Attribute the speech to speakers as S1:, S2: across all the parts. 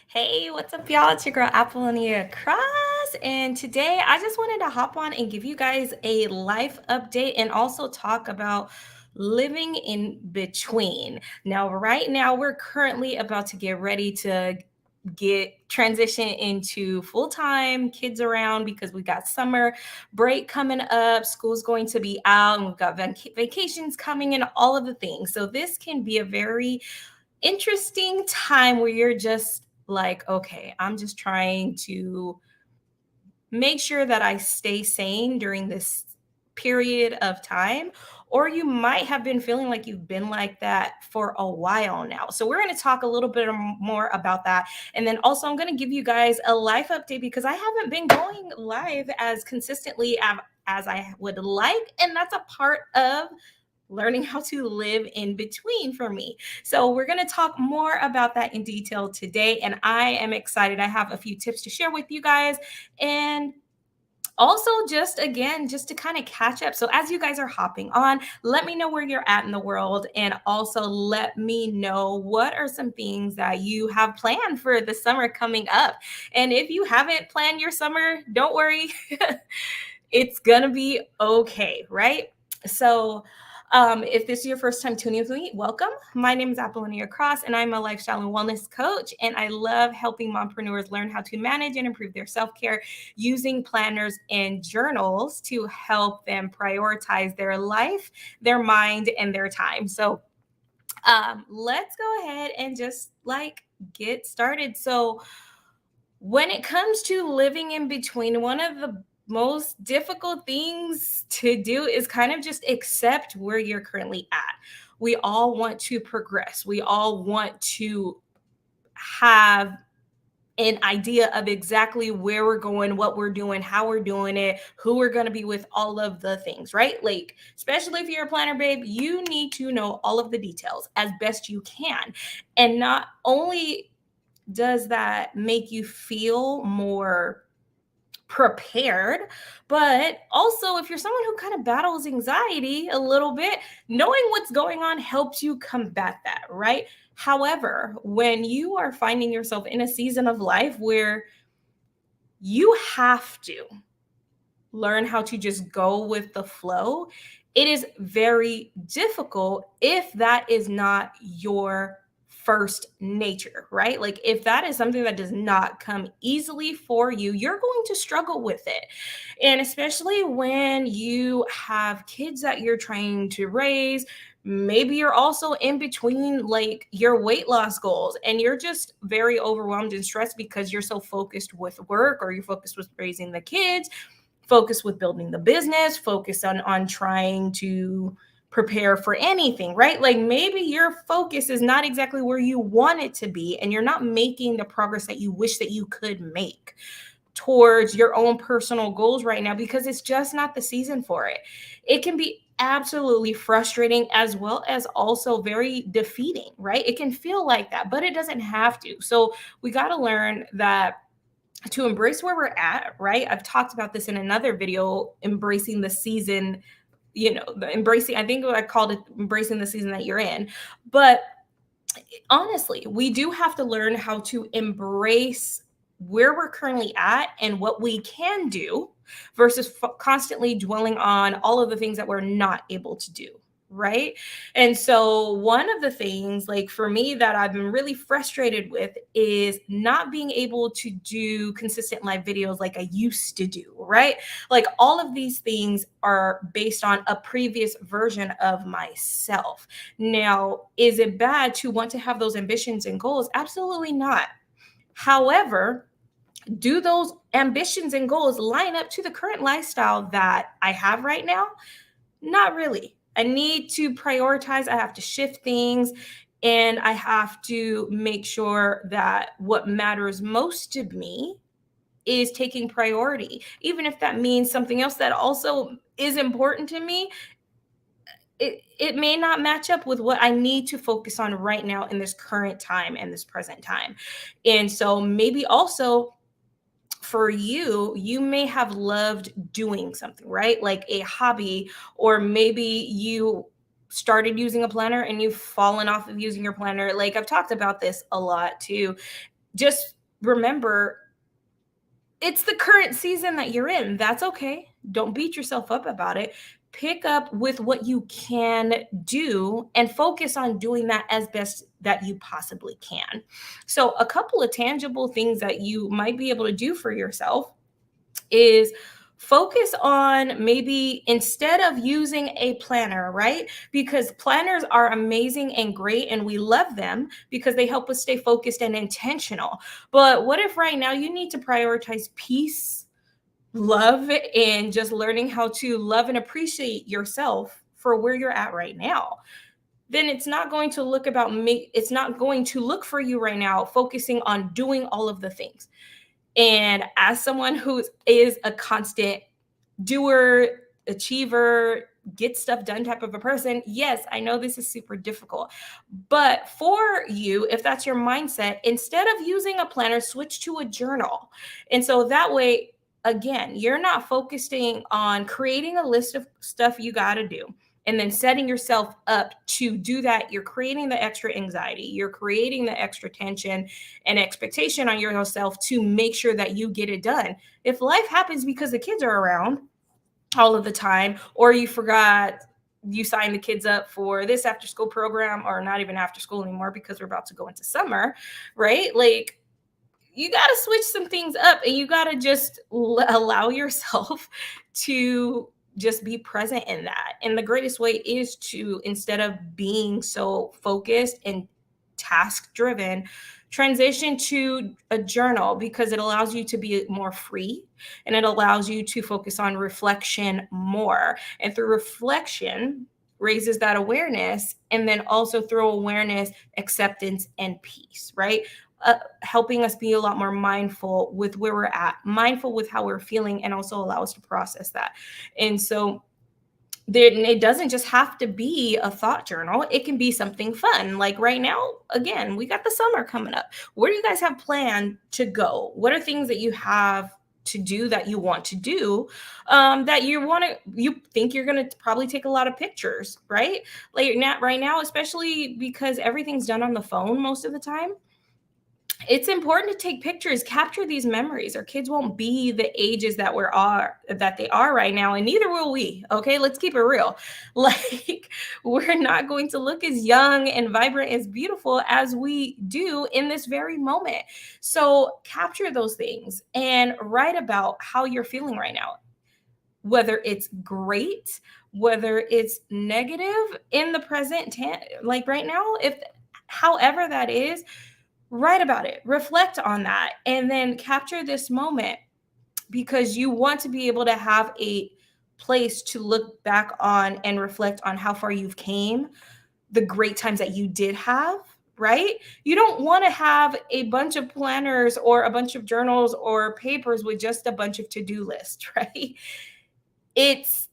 S1: Hey, what's up, y'all? It's your girl Apollonia Cross, and today I just wanted to hop on and give you guys a life update and also talk about living in between. Now, right now, we're currently about to get ready to get transition into full time kids around because we got summer break coming up, school's going to be out, and we've got vacations coming and all of the things. So, this can be a very interesting time where you're just like, okay, I'm just trying to make sure that I stay sane during this period of time. Or you might have been feeling like you've been like that for a while now. So, we're going to talk a little bit more about that. And then also, I'm going to give you guys a life update because I haven't been going live as consistently as I would like. And that's a part of learning how to live in between for me. So, we're going to talk more about that in detail today. And I am excited. I have a few tips to share with you guys. And also, just again, just to kind of catch up. So, as you guys are hopping on, let me know where you're at in the world. And also, let me know what are some things that you have planned for the summer coming up. And if you haven't planned your summer, don't worry. It's gonna be okay, right? So, if this is your first time tuning with me, welcome. My name is Apollonia Cross, and I'm a lifestyle and wellness coach. And I love helping mompreneurs learn how to manage and improve their self care using planners and journals to help them prioritize their life, their mind, and their time. So, let's go ahead and just get started. So, when it comes to living in between, one of the most difficult things to do is kind of just accept where you're currently at. We all want to progress. We all want to have an idea of exactly where we're going, what we're doing, how we're doing it, who we're going to be with, all of the things, right? Like, especially if you're a planner, babe, you need to know all of the details as best you can. And not only does that make you feel more prepared, but also if you're someone who kind of battles anxiety a little bit, knowing what's going on helps you combat that, right? However, when you are finding yourself in a season of life where you have to learn how to just go with the flow, it is very difficult if that is not your first nature, right? Like, if that is something that does not come easily for you, you're going to struggle with it. And especially when you have kids that you're trying to raise, maybe you're also in between like your weight loss goals and you're just very overwhelmed and stressed because you're so focused with work, or you're focused with raising the kids, focus with building the business, focus on trying to prepare for anything, right? Like, maybe your focus is not exactly where you want it to be, and you're not making the progress that you wish that you could make towards your own personal goals right now because it's just not the season for it. It can be absolutely frustrating as well as also very defeating, right? It can feel like that, but it doesn't have to. So, we got to learn that to embrace where we're at, right? I've talked about this in another video, embracing the season, embracing, I think I called it embracing the season that you're in. But honestly, we do have to learn how to embrace where we're currently at and what we can do versus constantly dwelling on all of the things that we're not able to do. Right. And so, one of the things, like for me, that I've been really frustrated with is not being able to do consistent live videos like I used to do. Right. Like, all of these things are based on a previous version of myself. Now, is it bad to want to have those ambitions and goals? Absolutely not. However, do those ambitions and goals line up to the current lifestyle that I have right now? Not really. I need to prioritize. I have to shift things, and I have to make sure that what matters most to me is taking priority. Even if that means something else that also is important to me, it may not match up with what I need to focus on right now in this current time and this present time. And so, maybe also for you, you may have loved doing something, right? Like a hobby, or maybe you started using a planner and you've fallen off of using your planner. Like, I've talked about this a lot too. Just remember, it's the current season that you're in. That's okay. Don't beat yourself up about it. Pick up with what you can do and focus on doing that as best that you possibly can. So, a couple of tangible things that you might be able to do for yourself is focus on, maybe instead of using a planner, right? Because planners are amazing and great and we love them because they help us stay focused and intentional. But what if right now you need to prioritize peace, love, and just learning how to love and appreciate yourself for where you're at right now? Then it's not going to look for you right now focusing on doing all of the things. And as someone who is a constant doer, achiever, get stuff done type of a person, yes, I know this is super difficult. But for you, if that's your mindset, instead of using a planner, switch to a journal. And so that way, again, you're not focusing on creating a list of stuff you got to do and then setting yourself up to do that. You're creating the extra anxiety, you're creating the extra tension and expectation on yourself to make sure that you get it done. If life happens because the kids are around all of the time, or you forgot you signed the kids up for this after school program, or not even after school anymore because we're about to go into summer, right? Like, you got to switch some things up and you got to just allow yourself to just be present in that. And the greatest way is to, instead of being so focused and task driven, transition to a journal, because it allows you to be more free and it allows you to focus on reflection more. And through reflection, raises that awareness, and then also through awareness, acceptance and peace, right? Helping us be a lot more mindful with where we're at, mindful with how we're feeling, and also allow us to process that. And so it doesn't just have to be a thought journal. It can be something fun. Like right now, again, we got the summer coming up. Where do you guys have planned to go? What are things that you have to do that you want to do, that you think you're going to probably take a lot of pictures, right? Like right now, especially because everything's done on the phone most of the time, it's important to take pictures, capture these memories. Our kids won't be the ages that they are right now, and neither will we. Okay, let's keep it real. Like, we're not going to look as young and vibrant, as beautiful as we do in this very moment. So capture those things and write about how you're feeling right now, whether it's great, whether it's negative in the present, like right now, if however that is, write about it, reflect on that, and then capture this moment, because you want to be able to have a place to look back on and reflect on how far you've came, the great times that you did have, right? You don't want to have a bunch of planners or a bunch of journals or papers with just a bunch of to-do lists, right? It's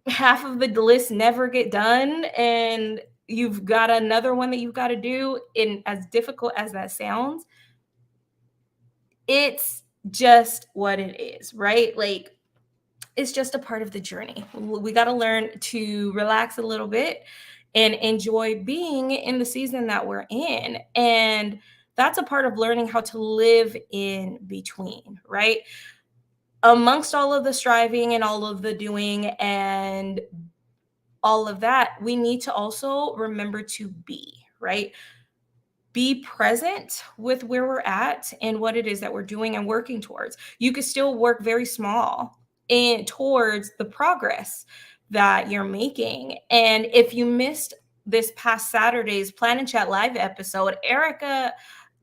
S1: half of the list never get done, and you've got another one that you've got to do. And as difficult as that sounds, it's just what it is, right? Like, it's just a part of the journey. We got to learn to relax a little bit and enjoy being in the season that we're in. And that's a part of learning how to live in between, right? Amongst all of the striving and all of the doing and all of that, we need to also remember to be, right? Be present with where we're at and what it is that we're doing and working towards. You could still work very small and towards the progress that you're making. And if you missed this past Saturday's Plan and Chat live episode, Erica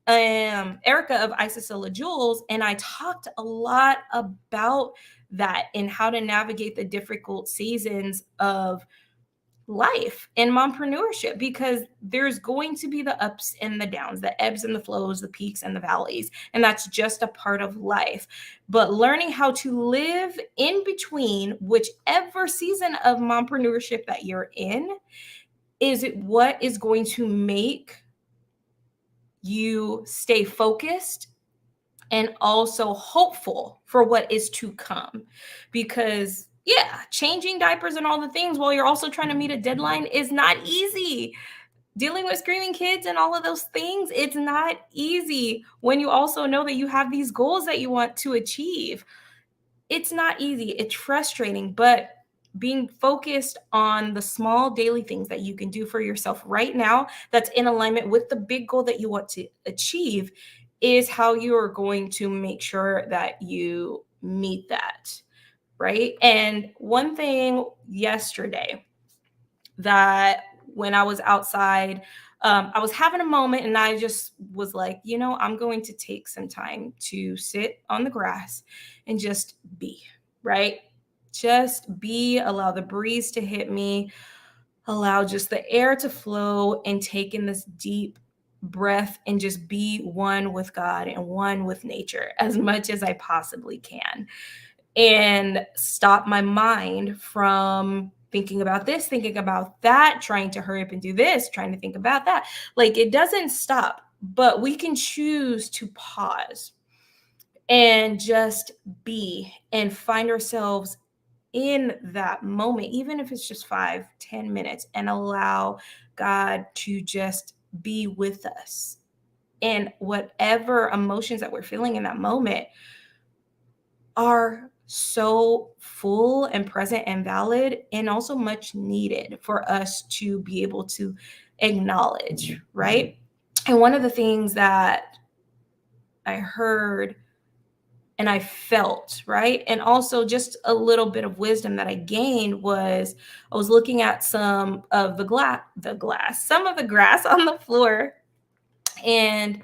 S1: of Isisilla Jules and I talked a lot about that and how to navigate the difficult seasons of life and mompreneurship, because there's going to be the ups and the downs, the ebbs and the flows, the peaks and the valleys, and that's just a part of life. But learning how to live in between whichever season of mompreneurship that you're in is what is going to make you stay focused and also hopeful for what is to come. Because, yeah, changing diapers and all the things while you're also trying to meet a deadline is not easy. dealing with screaming kids and all of those things, it's not easy when you also know that you have these goals that you want to achieve. It's not easy, it's frustrating, but being focused on the small daily things that you can do for yourself right now that's in alignment with the big goal that you want to achieve is how you are going to make sure that you meet that, right? And one thing yesterday that when I was outside, I was having a moment and I just was like, I'm going to take some time to sit on the grass and just be, right? Just be, allow the breeze to hit me, allow just the air to flow, and take in this deep breath and just be one with God and one with nature as much as I possibly can, and stop my mind from thinking about this, thinking about that, trying to hurry up and do this, trying to think about that. Like it doesn't stop, but we can choose to pause and just be and find ourselves in that moment, even if it's just 5, 10 minutes, and allow God to just be with us. And whatever emotions that we're feeling in that moment are so full and present and valid and also much needed for us to be able to acknowledge, right? And one of the things that I heard and I felt, right? And also just a little bit of wisdom that I gained was I was looking at some of some of the grass on the floor, and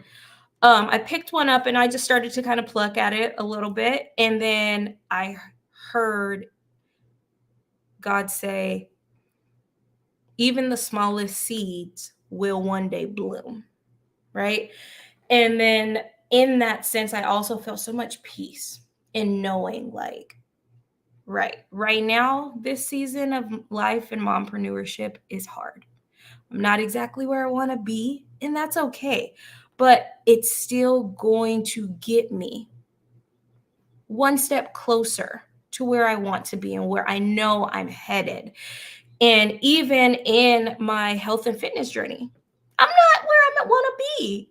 S1: I picked one up and I just started to kind of pluck at it a little bit. And then I heard God say, even the smallest seeds will one day bloom, right? And then in that sense, I also felt so much peace in knowing, like, right now, this season of life and mompreneurship is hard. I'm not exactly where I want to be, and that's okay. But it's still going to get me one step closer to where I want to be and where I know I'm headed. And even in my health and fitness journey, I'm not where I want to be.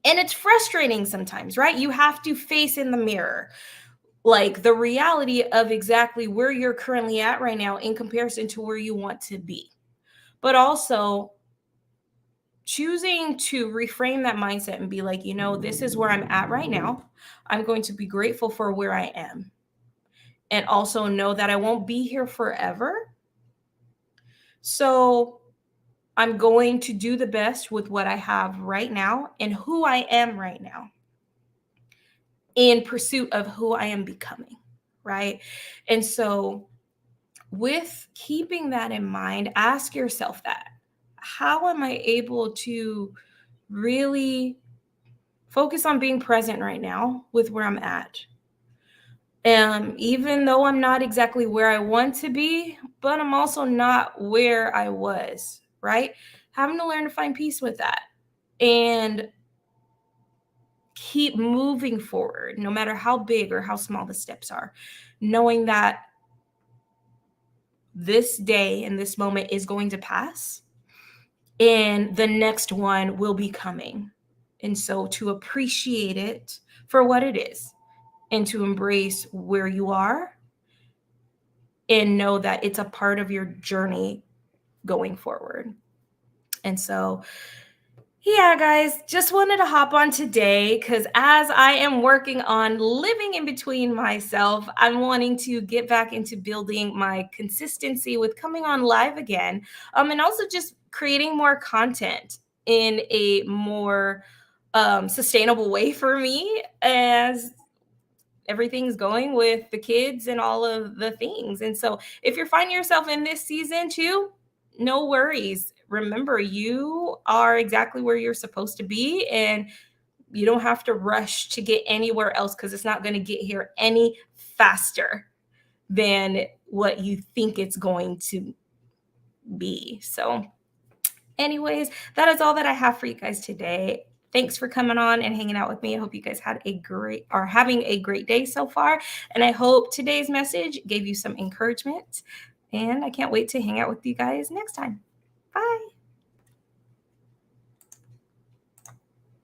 S1: And it's frustrating sometimes, right? You have to face in the mirror like the reality of exactly where you're currently at right now in comparison to where you want to be. But also choosing to reframe that mindset and be like, this is where I'm at right now. I'm going to be grateful for where I am and also know that I won't be here forever. So I'm going to do the best with what I have right now and who I am right now in pursuit of who I am becoming. Right. And so, with keeping that in mind, ask yourself that how am I able to really focus on being present right now with where I'm at? Even though I'm not exactly where I want to be, but I'm also not where I was, right? Having to learn to find peace with that and keep moving forward, no matter how big or how small the steps are, knowing that this day and this moment is going to pass and the next one will be coming. And so to appreciate it for what it is and to embrace where you are and know that it's a part of your journey going forward. And so, yeah, guys, just wanted to hop on today because as I am working on living in between myself, I'm wanting to get back into building my consistency with coming on live again, and also just creating more content in a more sustainable way for me as everything's going with the kids and all of the things. And so if you're finding yourself in this season too, no worries. Remember, you are exactly where you're supposed to be, and you don't have to rush to get anywhere else because it's not going to get here any faster than what you think it's going to be. So, anyways, that is all that I have for you guys today. Thanks for coming on and hanging out with me. I hope you guys had having a great day so far. And I hope today's message gave you some encouragement. And I can't wait to hang out with you guys next time. Bye.